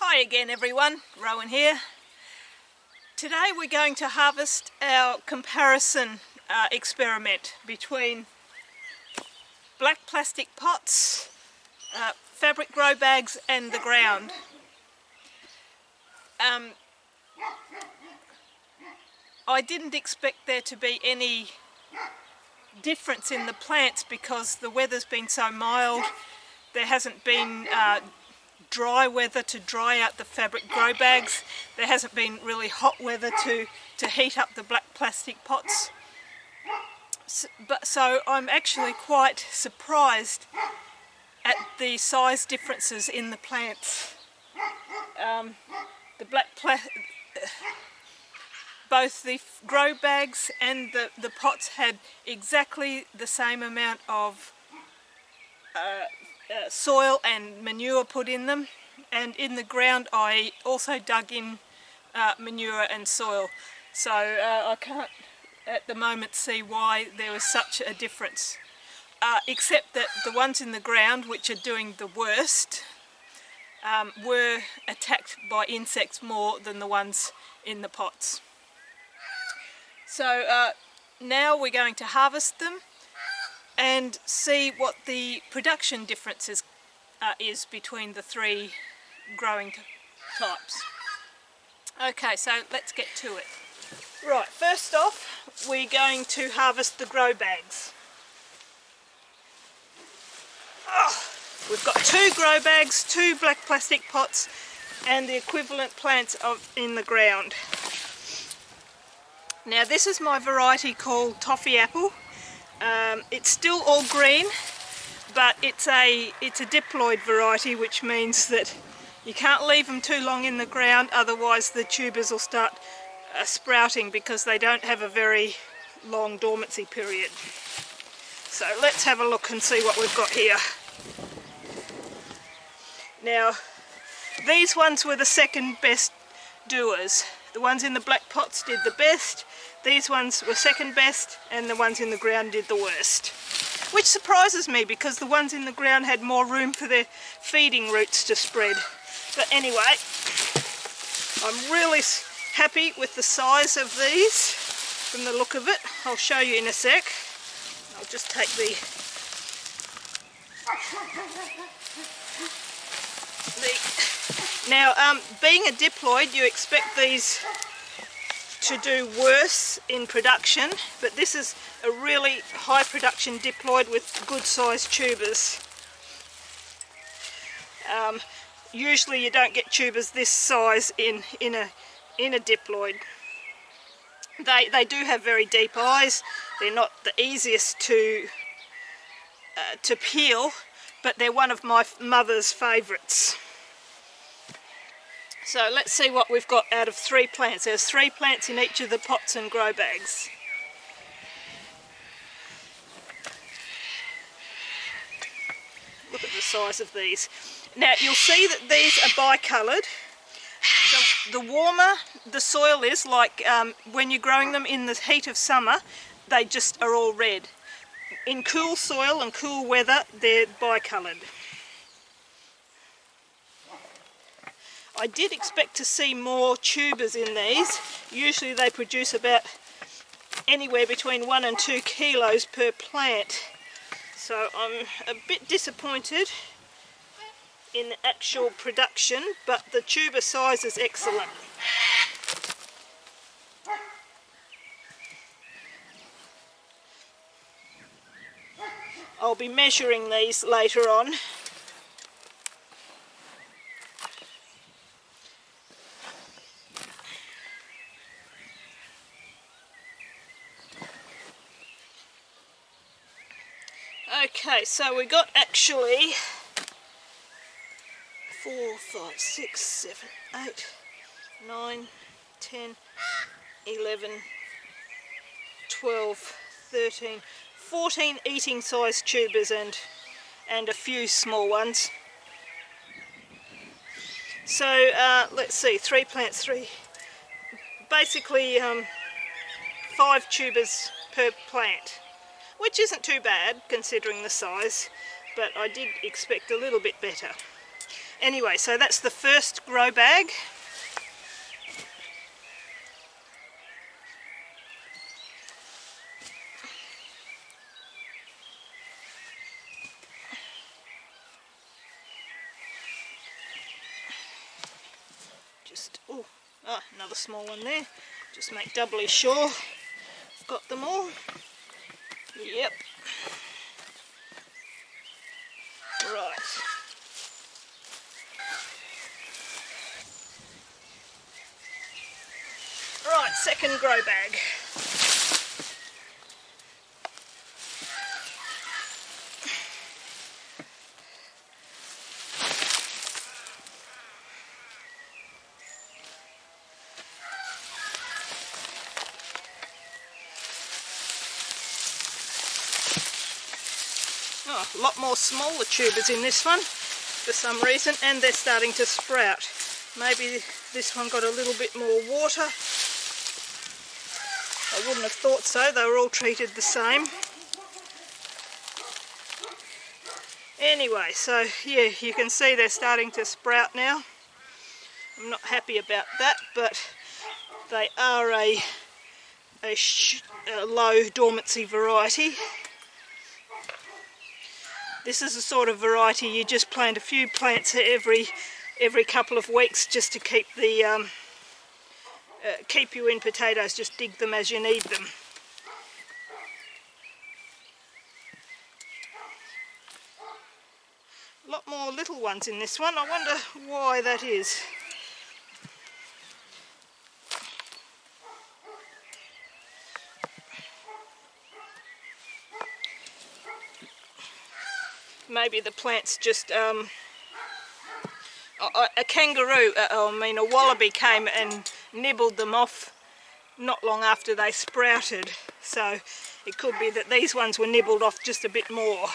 Hi again everyone, Rowan here. Today we're going to harvest our comparison experiment between black plastic pots, fabric grow bags and the ground. I didn't expect there to be any difference in the plants because the weather's been so mild. There hasn't been dry weather to dry out the fabric grow bags. There hasn't been really hot weather to heat up the black plastic pots. So I'm actually quite surprised at the size differences in the plants. Both the grow bags and the pots had exactly the same amount of soil and manure put in them, and in the ground I also dug in manure and soil, so I can't at the moment see why there was such a difference, except that the ones in the ground, which are doing the worst, were attacked by insects more than the ones in the pots. So now we're going to harvest them and see what the production differences is between the three growing types. Okay, so let's get to it. Right, first off we're going to harvest the grow bags. We've got 2 grow bags, 2 black plastic pots and the equivalent plants in the ground. Now this is my variety called toffee apple. It's still all green, but it's a diploid variety, which means that you can't leave them too long in the ground, otherwise the tubers will start sprouting because they don't have a very long dormancy period. So let's have a look and see what we've got here. Now these ones were the second best doers. The ones in the black pots did the best, these ones were second best, and the ones in the ground did the worst. Which surprises me because the ones in the ground had more room for their feeding roots to spread. But anyway, I'm really happy with the size of these from the look of it. I'll show you in a sec. I'll just take Now, being a diploid, you expect these to do worse in production, but this is a really high production diploid with good sized tubers. Usually you don't get tubers this size in a diploid. They do have very deep eyes. They're not the easiest to peel, but they're one of my mother's favourites. So let's see what we've got out of 3 plants. There's 3 plants in each of the pots and grow bags. Look at the size of these. Now you'll see that these are bicoloured. The warmer the soil is, like when you're growing them in the heat of summer, they just are all red. In cool soil and cool weather, they're bicoloured. I did expect to see more tubers in these. Usually they produce about anywhere between 1 and 2 kilos per plant. So I'm a bit disappointed in the actual production, but the tuber size is excellent. I'll be measuring these later on. Okay, so we got actually 4, 5, 6, 7, 8, 9, 10, 11, 12, 13, 14 eating size tubers and a few small ones. So let's see, 3 plants, 3, basically 5 tubers per plant, which isn't too bad considering the size, but I did expect a little bit better. Anyway, so that's the first grow bag. Just, oh, another small one there. Just make doubly sure I've got them all. Yep. Right. Right, second grow bag. Oh, a lot more smaller tubers in this one for some reason, and they're starting to sprout. Maybe this one got a little bit more water. I wouldn't have thought so, they were all treated the same. Anyway, so yeah, you can see they're starting to sprout now. I'm not happy about that, but they are a low dormancy variety. This is the sort of variety you just plant a few plants every couple of weeks just to keep the keep you in potatoes. Just dig them as you need them. A lot more little ones in this one. I wonder why that is. Maybe the plants just a wallaby came and nibbled them off not long after they sprouted, so it could be that these ones were nibbled off just a bit more.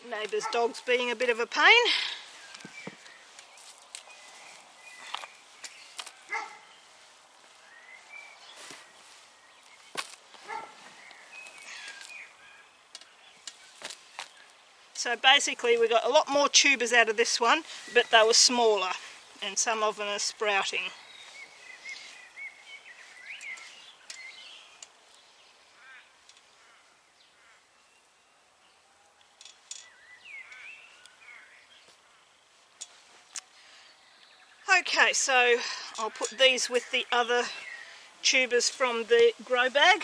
Neighbour's dog's being a bit of a pain. So basically we got a lot more tubers out of this one, but they were smaller, and some of them are sprouting. Okay, so I'll put these with the other tubers from the grow bag.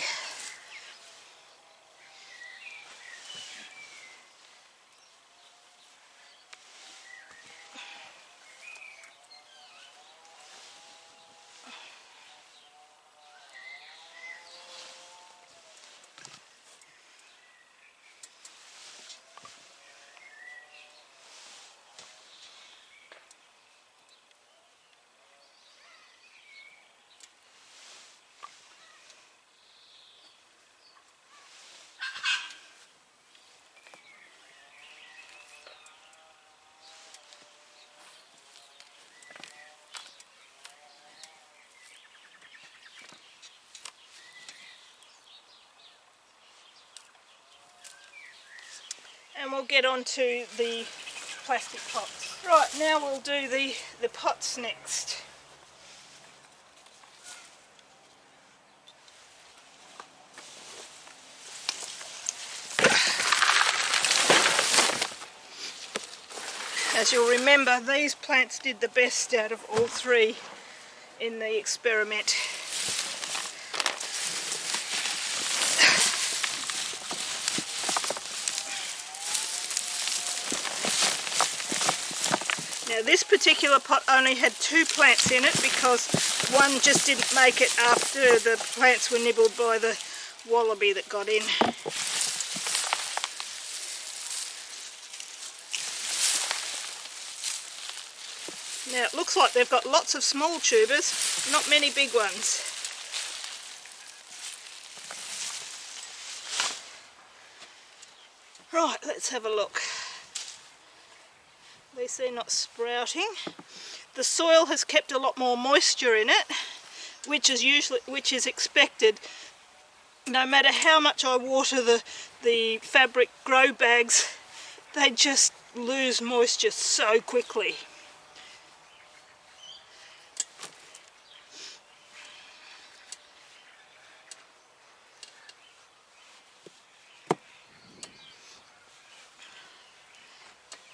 And we'll get on to the plastic pots. Right, now we'll do the pots next. As you'll remember, these plants did the best out of all three in the experiment. Now this particular pot only had 2 plants in it because one just didn't make it after the plants were nibbled by the wallaby that got in. Now it looks like they've got lots of small tubers, not many big ones. Right, let's have a look. These are not sprouting. The soil has kept a lot more moisture in it, which is expected no matter how much I water the fabric grow bags, they just lose moisture so quickly.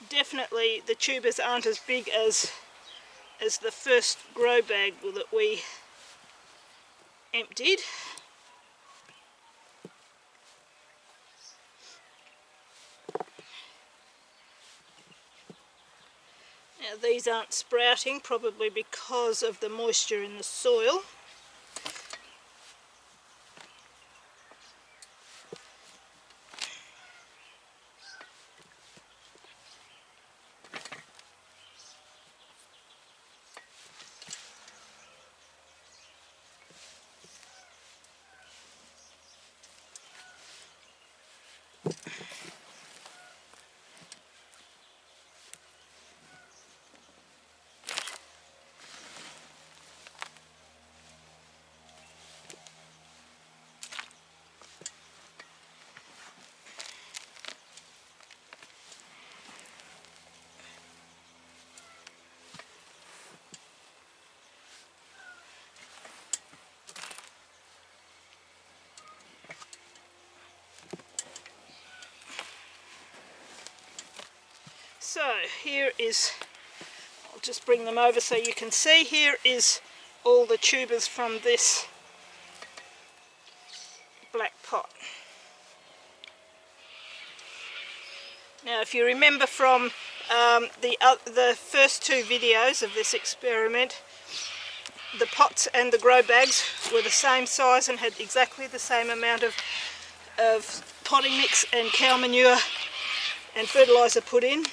Definitely the tubers aren't as big as the first grow bag that we emptied. Now these aren't sprouting, probably because of the moisture in the soil. So here is, I'll just bring them over so you can see, here is all the tubers from this black pot. Now if you remember from the first two videos of this experiment, the pots and the grow bags were the same size and had exactly the same amount of potting mix and cow manure and fertiliser put in.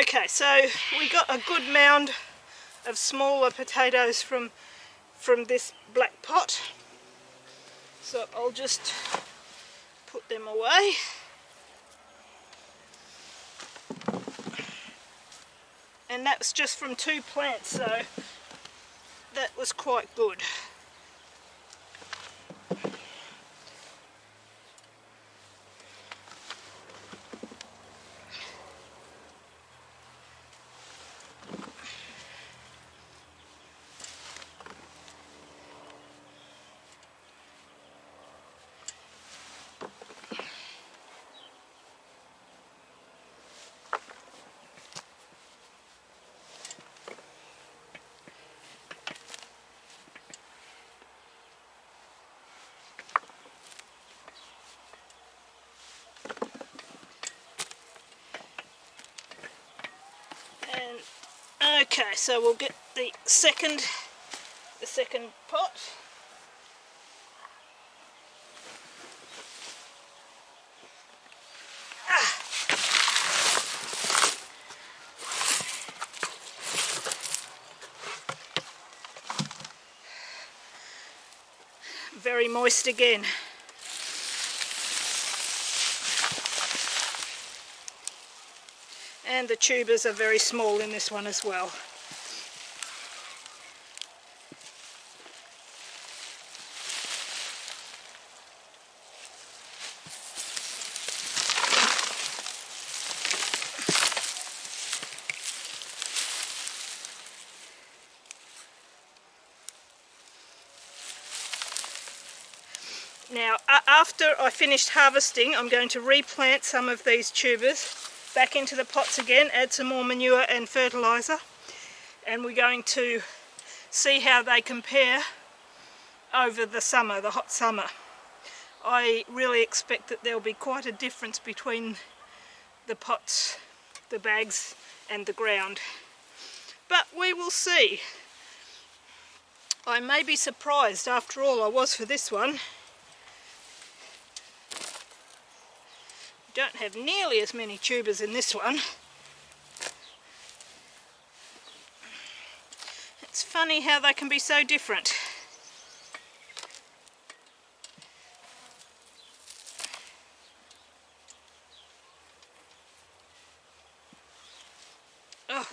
Okay, so we got a good mound of smaller potatoes from this black pot. So I'll just put them away. And that's just from 2 plants, so that was quite good. Okay, so we'll get the second pot. Very moist again. And the tubers are very small in this one as well. Now, after I finished harvesting, I'm going to replant some of these tubers back into the pots again, add some more manure and fertiliser, and we're going to see how they compare over the summer, the hot summer. I really expect that there'll be quite a difference between the pots, the bags and the ground. But we will see. I may be surprised, after all I was for this one. Don't have nearly as many tubers in this one. It's funny how they can be so different. Oh,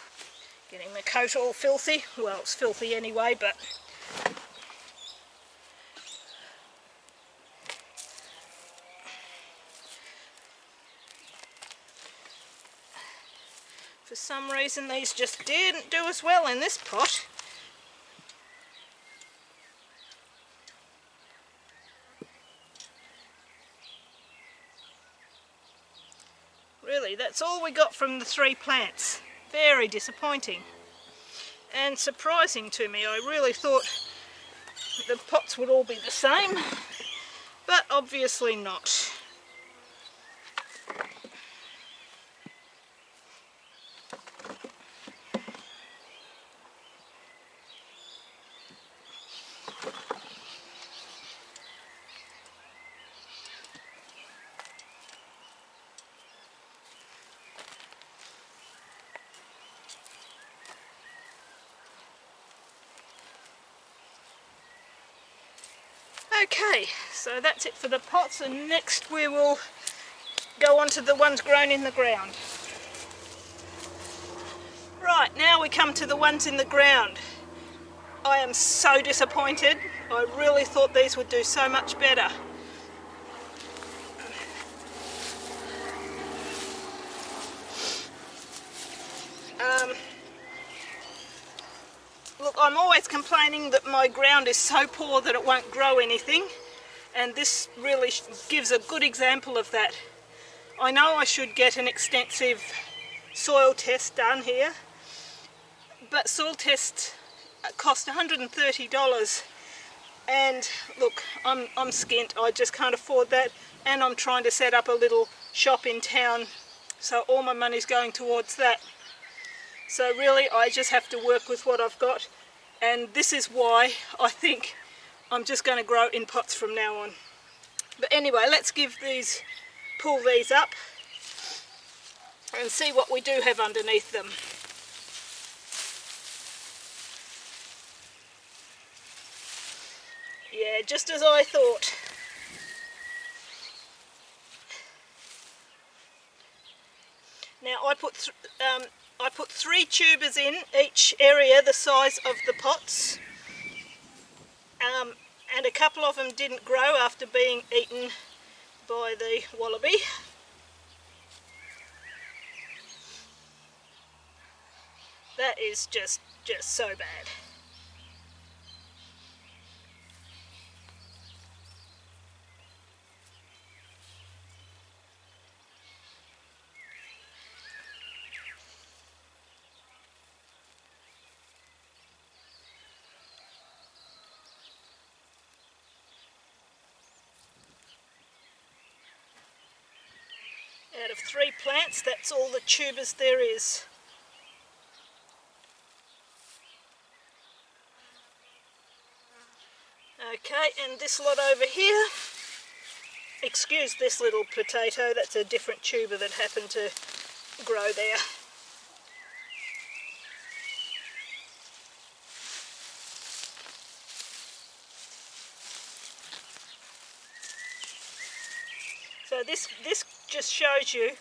getting my coat all filthy. Well, it's filthy anyway, but For some reason these just didn't do as well in this pot. Really, that's all we got from the 3 plants. Very disappointing and surprising to me. I really thought the pots would all be the same, but obviously not. Okay, so that's it for the pots, and next we will go on to the ones grown in the ground. Right, now we come to the ones in the ground. I am so disappointed. I really thought these would do so much better. Look, I'm always complaining that my ground is so poor that it won't grow anything, and this really gives a good example of that. I know I should get an extensive soil test done here, but soil tests cost $130, and look, I'm skint. I just can't afford that, and I'm trying to set up a little shop in town, so all my money's going towards that. So really I just have to work with what I've got, and this is why I think I'm just going to grow in pots from now on. But anyway, let's pull these up and see what we do have underneath them. Yeah, just as I thought. Now I put 3 tubers in each area the size of the pots, and a couple of them didn't grow after being eaten by the wallaby. That is just so bad. Out of 3 plants, that's all the tubers there is. Okay, and this lot over here, excuse this little potato, that's a different tuber that happened to grow there. So this just shows you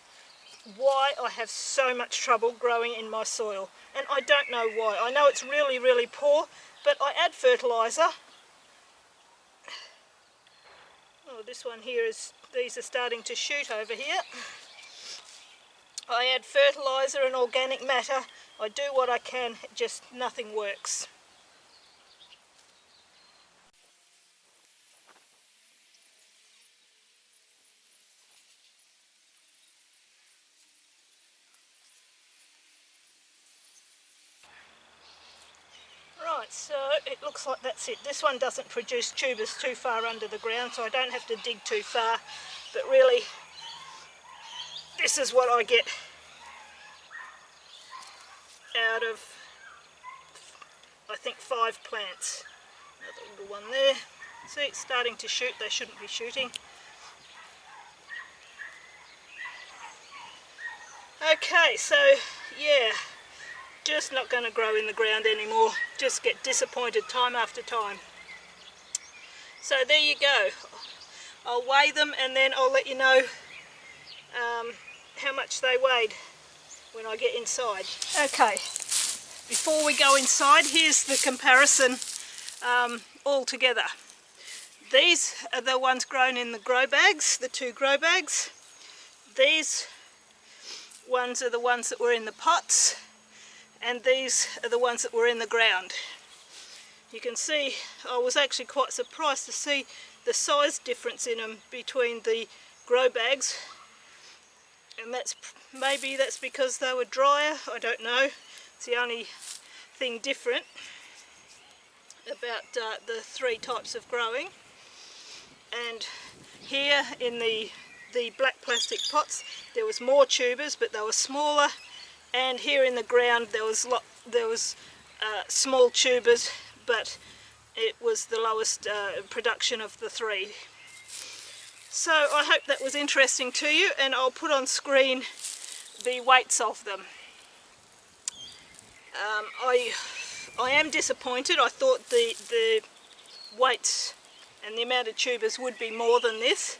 why I have so much trouble growing in my soil, and I don't know why. I know it's really, really poor, but I add fertiliser. Oh, this one here these are starting to shoot over here. I add fertiliser and organic matter. I do what I can, just nothing works. Right, so it looks like that's it. This one doesn't produce tubers too far under the ground, so I don't have to dig too far, but really this is what I get out of, I think, 5 plants. Another little one there. See, it's starting to shoot. They shouldn't be shooting. Okay, so yeah, just not going to grow in the ground anymore. Just get disappointed time after time. So there you go. I'll weigh them and then I'll let you know how much they weighed when I get inside. Okay, before we go inside, here's the comparison all together. These are the ones grown in the grow bags, the 2 grow bags. These ones are the ones that were in the pots, and these are the ones that were in the ground. You can see I was actually quite surprised to see the size difference in them between the grow bags, and maybe that's because they were drier, I don't know. It's the only thing different about the three types of growing. And here in the black plastic pots there was more tubers, but they were smaller, and here in the ground there was small tubers, but it was the lowest production of the three. So I hope that was interesting to you, and I'll put on screen the weights of them. I am disappointed. I thought the weights and the amount of tubers would be more than this.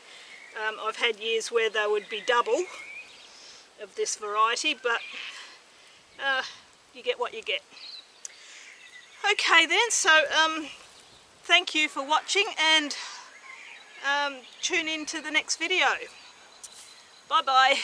I've had years where they would be double of this variety, but you get what you get. Okay then, so thank you for watching, and tune in to the next video. Bye bye.